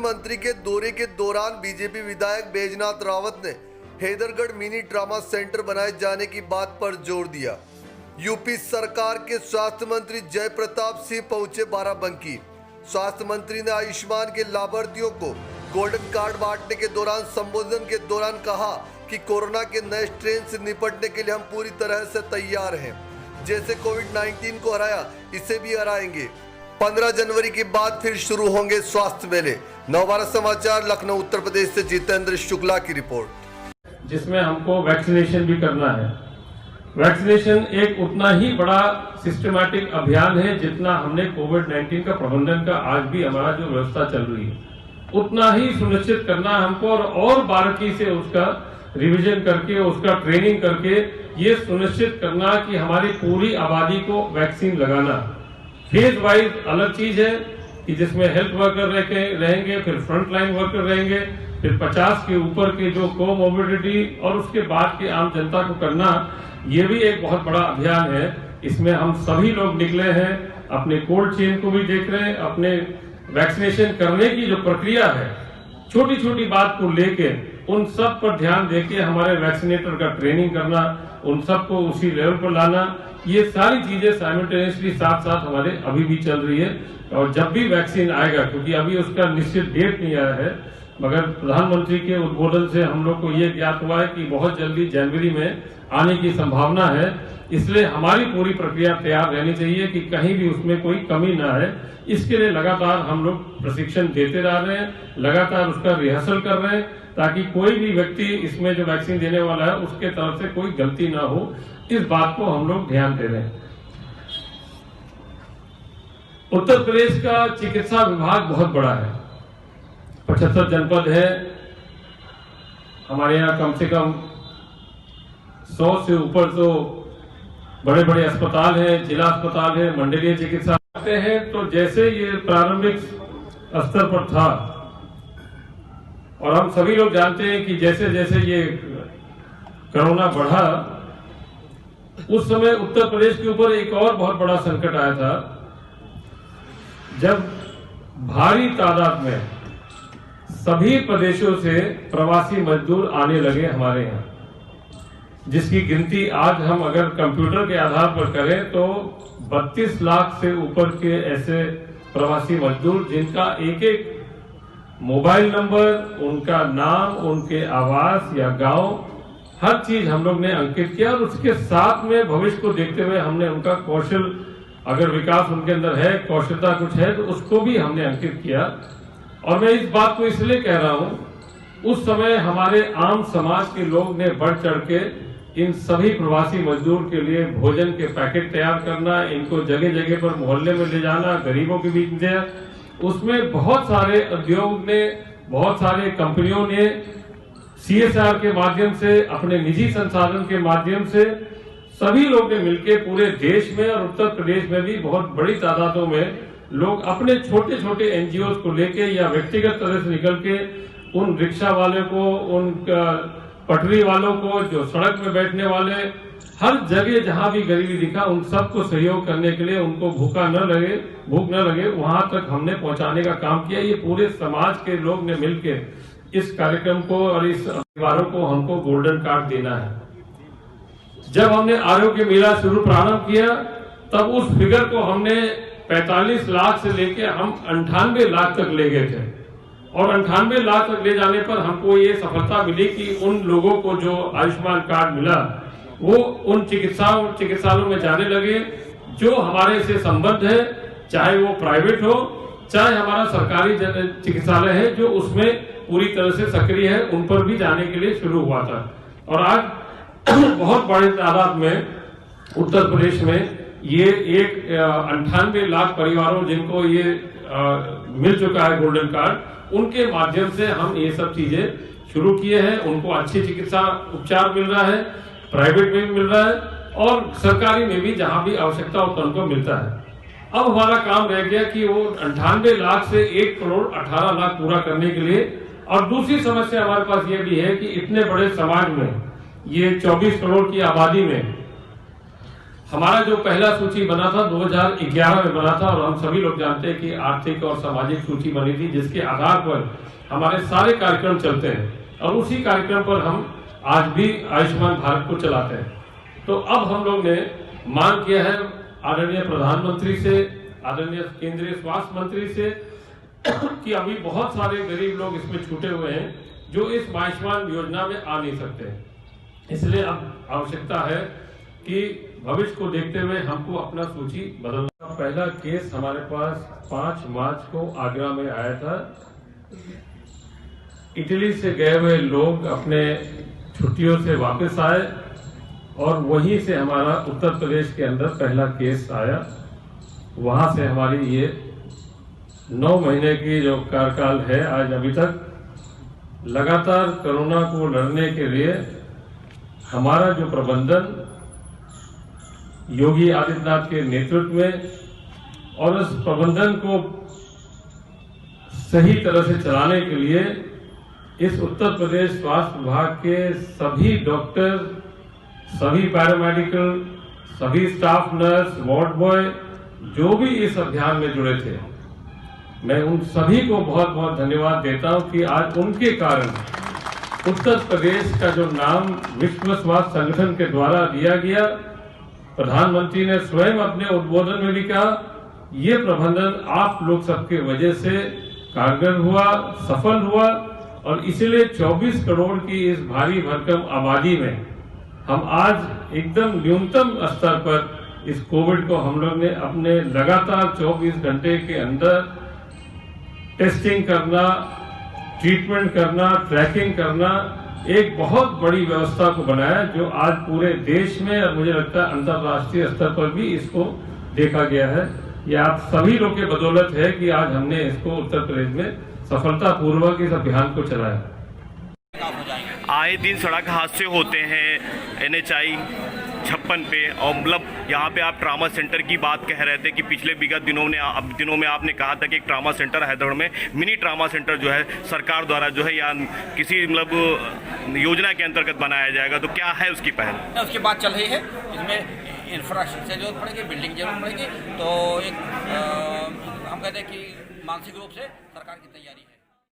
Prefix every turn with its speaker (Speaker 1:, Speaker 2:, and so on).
Speaker 1: मुख्यमंत्री के दौरे के दौरान बीजेपी विधायक बैजनाथ रावत ने हैदरगढ़ मिनी ट्रामा सेंटर बनाए जाने की बात पर जोर दिया। यूपी सरकार के स्वास्थ्य मंत्री जय प्रताप सिंह पहुंचे बाराबंकी। स्वास्थ्य मंत्री ने आयुष्मान के लाभार्थियों को गोल्डन कार्ड बांटने के दौरान संबोधन के दौरान कहा कि कोरोना के नए स्ट्रेन से निपटने के लिए हम पूरी तरह से तैयार हैं। जैसे कोविड-19 को हराया, इसे भी हराएंगे। 15 जनवरी के बाद फिर शुरू होंगे स्वास्थ्य मेले। नवभारत समाचार लखनऊ उत्तर प्रदेश से जितेंद्र शुक्ला की रिपोर्ट।
Speaker 2: जिसमें हमको वैक्सीनेशन भी करना है। वैक्सीनेशन एक उतना ही बड़ा सिस्टमैटिक अभियान है जितना हमने कोविड-19 का प्रबंधन का आज भी हमारा जो व्यवस्था चल रही है, उतना ही सुनिश्चित करना है हमको और बारीकी से उसका रिवीजन करके, उसका ट्रेनिंग करके ये सुनिश्चित करना कि हमारी पूरी आबादी को वैक्सीन लगाना। फेज वाइज अलग चीज है कि जिसमें हेल्थ वर्कर रहेंगे, फिर फ्रंट लाइन वर्कर रहेंगे, फिर 50 के ऊपर के जो कोमोबिडिटी और उसके बाद के आम जनता को करना, ये भी एक बहुत बड़ा अभियान है। इसमें हम सभी लोग निकले हैं, अपने कोल्ड चेन को भी देख रहे हैं, अपने वैक्सीनेशन करने की जो प्रक्रिया है, छोटी छोटी बात को लेके उन सब पर ध्यान देके हमारे वैक्सीनेटर का ट्रेनिंग करना, उन सबको उसी लेवल पर लाना, ये सारी चीजें साइमल्टेनियसली साथ साथ हमारे अभी भी चल रही है। और जब भी वैक्सीन आएगा, क्योंकि अभी उसका निश्चित डेट नहीं आया है, मगर प्रधानमंत्री के उद्बोधन से हम लोग को ये ज्ञात हुआ है कि बहुत जल्दी जनवरी में आने की संभावना है। इसलिए हमारी पूरी प्रक्रिया तैयार रहनी चाहिए कि कहीं भी उसमें कोई कमी ना है। इसके लिए लगातार हम लोग प्रशिक्षण देते रह रहे हैं, लगातार उसका रिहर्सल कर रहे हैं, ताकि कोई भी व्यक्ति इसमें जो वैक्सीन देने वाला है उसके तरफ से कोई गलती ना हो। इस बात को हम लोग ध्यान दे रहे हैं। उत्तर प्रदेश का चिकित्सा विभाग बहुत बड़ा है, 75 जनपद है। हमारे यहाँ कम से कम 100 से ऊपर तो बड़े बड़े अस्पताल हैं, जिला अस्पताल है, मंडलीय चिकित्सा आते हैं। तो जैसे ये प्रारंभिक स्तर पर था, और हम सभी लोग जानते हैं कि जैसे जैसे ये कोरोना बढ़ा, उस समय उत्तर प्रदेश के ऊपर एक और बहुत बड़ा संकट आया था, जब भारी तादाद में सभी प्रदेशों से प्रवासी मजदूर आने लगे हमारे यहाँ, जिसकी गिनती आज हम अगर कंप्यूटर के आधार पर करें तो 32 लाख से ऊपर के ऐसे प्रवासी मजदूर, जिनका एक एक मोबाइल नंबर, उनका नाम, उनके आवास या गांव, हर चीज हम लोग ने अंकित किया। और उसके साथ में भविष्य को देखते हुए हमने उनका कौशल, अगर विकास उनके अंदर है, कौशलता कुछ है, तो उसको भी हमने अंकित किया। और मैं इस बात को इसलिए कह रहा हूं, उस समय हमारे आम समाज के लोग ने बढ़ चढ़ के इन सभी प्रवासी मजदूर के लिए भोजन के पैकेट तैयार करना, इनको जगह जगह पर मोहल्ले में ले जाना, गरीबों के बीच में, उसमें बहुत सारे उद्योग ने, बहुत सारे कंपनियों ने CSR के माध्यम से, अपने निजी संसाधन के माध्यम से सभी लोग ने मिलकर पूरे देश में और उत्तर प्रदेश में भी बहुत बड़ी तादादों में लोग अपने छोटे छोटे NGOs को लेके या व्यक्तिगत तरह से निकल के उन रिक्शा वाले को, उन पटरी वालों को, जो सड़क में बैठने वाले, हर जगह जहां भी गरीबी दिखा, उन सबको सहयोग करने के लिए, उनको भूख न लगे, वहां तक हमने पहुंचाने का काम किया। ये पूरे समाज के लोग ने मिलकर इस कार्यक्रम को और इस परिवारों को हमको गोल्डन कार्ड देना है। जब हमने आरोग्य मेला शुरू प्रारंभ किया, तब उस फिगर को हमने 45 लाख से लेके हम 98 लाख तक ले गए थे। और 98 लाख तक ले जाने पर हमको ये सफलता मिली कि उन लोगों को जो आयुष्मान कार्ड मिला, वो उन चिकित्सालयों में जाने लगे जो हमारे से संबद्ध है, चाहे वो प्राइवेट हो, चाहे हमारा सरकारी चिकित्सालय है जो उसमें पूरी तरह से सक्रिय है, उन पर भी जाने के लिए शुरू हुआ था। और आज बहुत बड़े तादाद में उत्तर प्रदेश में ये 98 लाख परिवारों जिनको ये मिल चुका है गोल्डन कार्ड, उनके माध्यम से हम ये सब चीजें शुरू किए हैं। उनको अच्छी चिकित्सा उपचार मिल रहा है, प्राइवेट में भी मिल रहा है और सरकारी में भी जहां भी आवश्यकता होता है उनको मिलता है। अब हमारा काम रह गया कि वो 98 लाख से 1 करोड़ 18 लाख पूरा करने के लिए। और दूसरी समस्या हमारे पास ये भी है कि इतने बड़े समाज में, ये 24 करोड़ की आबादी में हमारा जो पहला सूची बना था 2011 में बना था, और हम सभी लोग जानते हैं कि आर्थिक और सामाजिक सूची बनी थी, जिसके आधार पर हमारे सारे कार्यक्रम चलते हैं और उसी कार्यक्रम पर हम आज भी आयुष्मान भारत को चलाते हैं। तो अब हम लोग ने मांग किया है आदरणीय प्रधानमंत्री से, आदरणीय केंद्रीय स्वास्थ्य मंत्री से कि अभी बहुत सारे गरीब लोग इसमें छूटे हुए हैं जो इस आयुष्मान योजना में आ नहीं सकते। इसलिए अब आवश्यकता है कि भविष्य को देखते हुए हमको अपना सूची बदलना। पहला केस हमारे पास 5 मार्च को आगरा में आया था। इटली से गए हुए लोग अपने छुट्टियों से वापस आए और वहीं से हमारा उत्तर प्रदेश के अंदर पहला केस आया। वहां से हमारी ये 9 महीने की जो कार्यकाल है, आज अभी तक लगातार कोरोना को लड़ने के लिए हमारा जो प्रबंधन योगी आदित्यनाथ के नेतृत्व में, और उस प्रबंधन को सही तरह से चलाने के लिए इस उत्तर प्रदेश स्वास्थ्य विभाग के सभी डॉक्टर, सभी पैरामेडिकल, सभी स्टाफ नर्स, वार्ड बॉय जो भी इस अभियान में जुड़े थे, मैं उन सभी को बहुत बहुत धन्यवाद देता हूं कि आज उनके कारण उत्तर प्रदेश का जो नाम विश्व स्वास्थ्य संगठन के द्वारा दिया गया, प्रधानमंत्री ने स्वयं अपने उद्बोधन में भी कहा, ये प्रबंधन आप लोग सबके वजह से कारगर हुआ, सफल हुआ, और इसलिए 24 करोड़ की इस भारी भरकम आबादी में हम आज एकदम न्यूनतम स्तर पर इस कोविड को हम लोग ने अपने लगातार 24 घंटे के अंदर टेस्टिंग करना, ट्रीटमेंट करना, ट्रैकिंग करना, एक बहुत बड़ी व्यवस्था को बनाया जो आज पूरे देश में और मुझे लगता है अंतर्राष्ट्रीय स्तर पर भी इसको देखा गया है। ये आप सभी लोग के बदौलत है कि आज हमने इसको उत्तर प्रदेश में सफलतापूर्वक इस अभियान को चलाया।
Speaker 3: आए दिन सड़क हादसे होते हैं NHI 56 पे, और मतलब यहाँ पे आप ट्रामा सेंटर की बात कह रहे थे कि पिछले विगत दिनों में आपने कहा था कि एक ट्रामा सेंटर हैदराबाद में, मिनी ट्रामा सेंटर जो है सरकार द्वारा जो है या किसी मतलब योजना के अंतर्गत बनाया जाएगा, तो क्या है उसकी पहल?
Speaker 4: उसकी बात चल रही है। इसमें इंफ्रास्ट्रक्चर की जरूरत पड़ेगी, बिल्डिंग जरूरत पड़ेगी, तो एक हम कहते हैं कि मानसिक रूप से सरकार की तैयारी